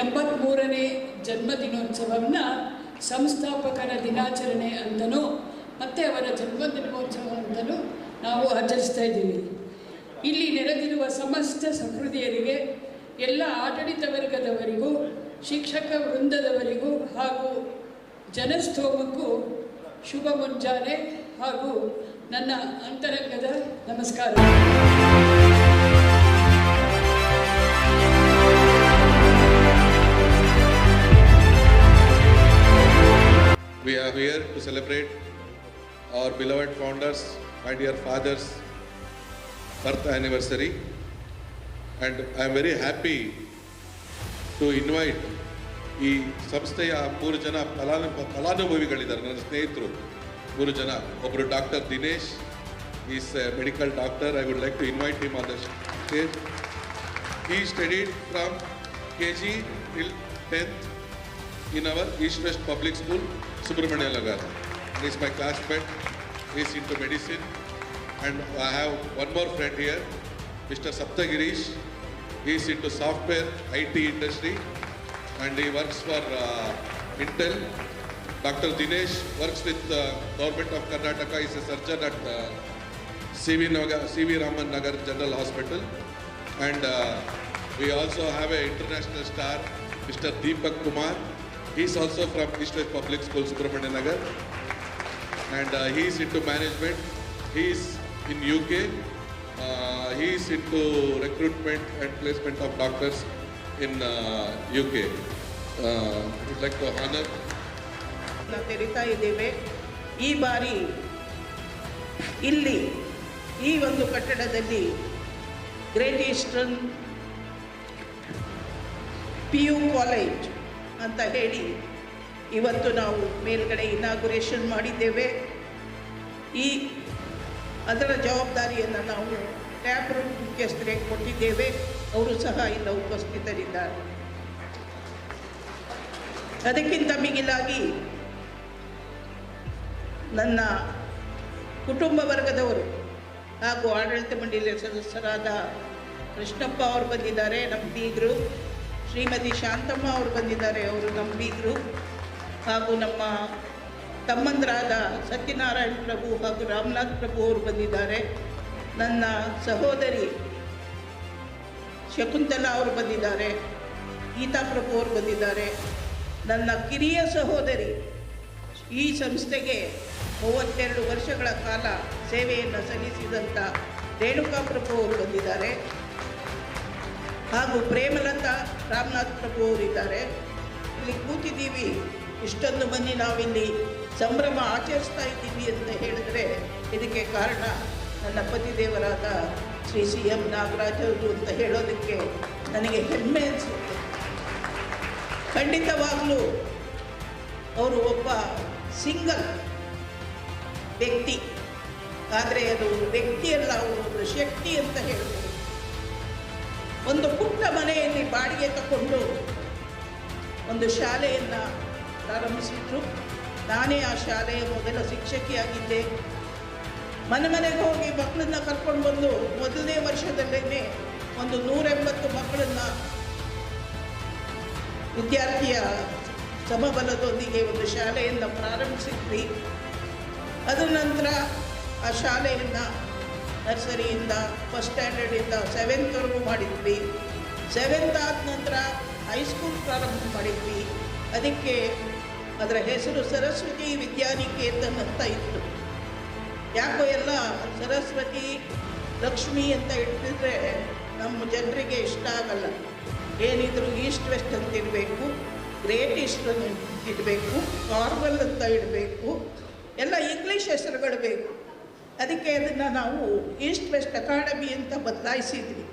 83ನೇ ಜನ್ಮದಿನೋತ್ಸವವನ್ನು ಸಂಸ್ಥಾಪಕರ ದಿನಾಚರಣೆ ಅಂತಲೂ ಮತ್ತು ಅವರ ಜನ್ಮದಿನೋತ್ಸವ ಅಂತಲೂ ನಾವು ಆಚರಿಸ್ತಾ ಇದ್ದೀವಿ. ಇಲ್ಲಿ ನೆರೆದಿರುವ ಸಮಸ್ತ ಸಹೃದಯರಿಗೆ, ಎಲ್ಲ ಆಡಳಿತ ವರ್ಗದವರಿಗೂ, ಶಿಕ್ಷಕ ವೃಂದದವರಿಗೂ ಹಾಗೂ ಜನಸ್ತೋಮಕ್ಕೂ ಶುಭ ಮುಂಜಾನೆ ಹಾಗೂ ನನ್ನ ಅಂತರಂಗದ ನಮಸ್ಕಾರ. We are here to celebrate our beloved founders, my dear father's birth anniversary, and I am very happy to invite ಈ ಸಂಸ್ಥೆಯ 3 ಜನ ಫಲಾನುಭವಿಗಳಿದ್ದಾರೆ. ನನ್ನ ಸ್ನೇಹಿತರು 3 ಜನ. ಒಬ್ಬರು doctor Dinesh, is a medical doctor. I would like to invite him on the stage. He studied from KG till 10th in our East West Public School, Subramania Nagar. He is my classmate. He is into medicine. And I have one more friend here, Mr. Saptagirish. He is into software IT industry and he works for Intel. Dr. Dinesh works with Government of Karnataka. He is a surgeon at CV Raman Nagar General Hospital. And we also have an international star, Mr. Deepak Kumar. He is also from East West Public School, Subramania Nagar. And he is into management. He is in UK. He is into recruitment and placement of doctors in UK. We'd like to honor. ತೆರಿತಾ ಇದ್ದೇವೆ. ಈ ಬಾರಿ ಇಲ್ಲಿ ಈ ಒಂದು ಕಟ್ಟಡದಲ್ಲಿ great eastern PU college ಅಂತ ಹೇಳಿ ಇವತ್ತು ನಾವು ಮೇಲ್ಗಡೆ ಇನಾಗುರೇಷನ್ ಮಾಡಿದ್ದೇವೆ. ಅದರ ಜವಾಬ್ದಾರಿಯನ್ನು ನಾವು ಟ್ಯಾಬ್ ರೂಮ್ ಮುಖ್ಯಸ್ಥರಿಗೆ ಕೊಟ್ಟಿದ್ದೇವೆ. ಅವರು ಸಹ ಇಲ್ಲ ಉಪಸ್ಥಿತರಿದ್ದಾರೆ. ಅದಕ್ಕಿಂತ ಮಿಗಿಲಾಗಿ ನನ್ನ ಕುಟುಂಬ ವರ್ಗದವರು ಹಾಗೂ ಆಡಳಿತ ಮಂಡಳಿಯ ಸದಸ್ಯರಾದ ಕೃಷ್ಣಪ್ಪ ಅವರು ಬಂದಿದ್ದಾರೆ, ನಮ್ಮ ಬೀಗರು. ಶ್ರೀಮತಿ ಶಾಂತಮ್ಮ ಅವರು ಬಂದಿದ್ದಾರೆ, ಅವರು ನಮ್ಮ ಬೀಗರು. ಹಾಗೂ ನಮ್ಮ ತಮ್ಮಂದರಾದ ಸತ್ಯನಾರಾಯಣ ಪ್ರಭು ಹಾಗೂ ರಾಮನಾಥ್ ಪ್ರಭು ಅವರು ಬಂದಿದ್ದಾರೆ. ನನ್ನ ಸಹೋದರಿ ಶಕುಂತಲಾ ಅವರು ಬಂದಿದ್ದಾರೆ. ಗೀತಾ ಪ್ರಭು ಅವರು ಬಂದಿದ್ದಾರೆ. ನನ್ನ ಕಿರಿಯ ಸಹೋದರಿ, ಈ ಸಂಸ್ಥೆಗೆ 32 ವರ್ಷಗಳ ಕಾಲ ಸೇವೆಯನ್ನು ಸಲ್ಲಿಸಿದಂಥ ರೇಣುಕಾ ಪ್ರಭು ಅವರು ಬಂದಿದ್ದಾರೆ. ಹಾಗೂ ಪ್ರೇಮಲತಾ ರಾಮನಾಥ್ ಪ್ರಭು ಅವರಿದ್ದಾರೆ. ಇಲ್ಲಿ ಕೂತಿದ್ದೀವಿ, ಇಷ್ಟೊಂದು ಮಂದಿ ನಾವಿಲ್ಲಿ ಸಂಭ್ರಮ ಆಚರಿಸ್ತಾ ಇದ್ದೀವಿ ಅಂತ ಹೇಳಿದ್ರೆ ಇದಕ್ಕೆ ಕಾರಣ ನನ್ನ ಪತಿದೇವರಾದ ಶ್ರೀ CM ನಾಗರಾಜ್ ಅವರು ಅಂತ ಹೇಳೋದಕ್ಕೆ ನನಗೆ ಹೆಮ್ಮೆ ಅನಿಸುತ್ತೆ. ಖಂಡಿತವಾಗಲೂ ಅವರು ಒಬ್ಬ ಸಿಂಗಲ್ ವ್ಯಕ್ತಿ, ಆದರೆ ಅದು ವ್ಯಕ್ತಿಯಲ್ಲ, ಅವರು ಒಂದು ಶಕ್ತಿ ಅಂತ ಹೇಳ್ಬೋದು. ಒಂದು ಪುಟ್ಟ ಮನೆಯಲ್ಲಿ ಬಾಡಿಗೆ ತಗೊಂಡು ಒಂದು ಶಾಲೆಯನ್ನು ಪ್ರಾರಂಭಿಸಿದ್ರು. ನಾನೇ ಆ ಶಾಲೆಯ ಮೊದಲ ಶಿಕ್ಷಕಿಯಾಗಿದ್ದೆ. ಮನೆಗೆ ಹೋಗಿ ಮಕ್ಕಳನ್ನ ಕರ್ಕೊಂಡು ಬಂದು ಮೊದಲನೇ ವರ್ಷದಲ್ಲೇ ಒಂದು 180 ಮಕ್ಕಳನ್ನು ವಿದ್ಯಾರ್ಥಿಯ ಸಮಬಲದೊಂದಿಗೆ ಒಂದು ಶಾಲೆಯನ್ನು ಪ್ರಾರಂಭಿಸಿದ್ವಿ. ಅದರ ನಂತರ ಆ ಶಾಲೆಯನ್ನು ನರ್ಸರಿಯಿಂದ ಫಸ್ಟ್ ಸ್ಟ್ಯಾಂಡರ್ಡಿಂದ 7th ಮಾಡಿದ್ವಿ. 7th ಆದ ನಂತರ ಹೈಸ್ಕೂಲ್ ಪ್ರಾರಂಭ ಮಾಡಿದ್ವಿ. ಅದಕ್ಕೆ ಅದರ ಹೆಸರು ಸರಸ್ವತಿ ವಿದ್ಯಾನಿಕೇತನ್ ಅಂತ ಇತ್ತು. ಯಾಕೋ ಎಲ್ಲ ಸರಸ್ವತಿ ಲಕ್ಷ್ಮಿ ಅಂತ ಇಟ್ಟಿದ್ರೆ ನಮ್ಮ ಜನರಿಗೆ ಇಷ್ಟ ಆಗಲ್ಲ. ಏನಿದ್ರು ಈಸ್ಟ್ ವೆಸ್ಟ್ ಅಂತ ಇಡಬೇಕು, ಗ್ರೇಟ್ ಈಸ್ಟರ್ನ್ ಇಡಬೇಕು, ಕಾರ್ಬಲ್ ಅಂತ ಇಡಬೇಕು, ಎಲ್ಲ ಇಂಗ್ಲೀಷ್ ಹೆಸರುಗಳು ಬೇಕು. ಅದಕ್ಕೆ ಅದನ್ನು ನಾವು ಈಸ್ಟ್ ವೆಸ್ಟ್ ಅಕಾಡೆಮಿ ಅಂತ ಬದಲಾಯಿಸಿದ್ವಿ.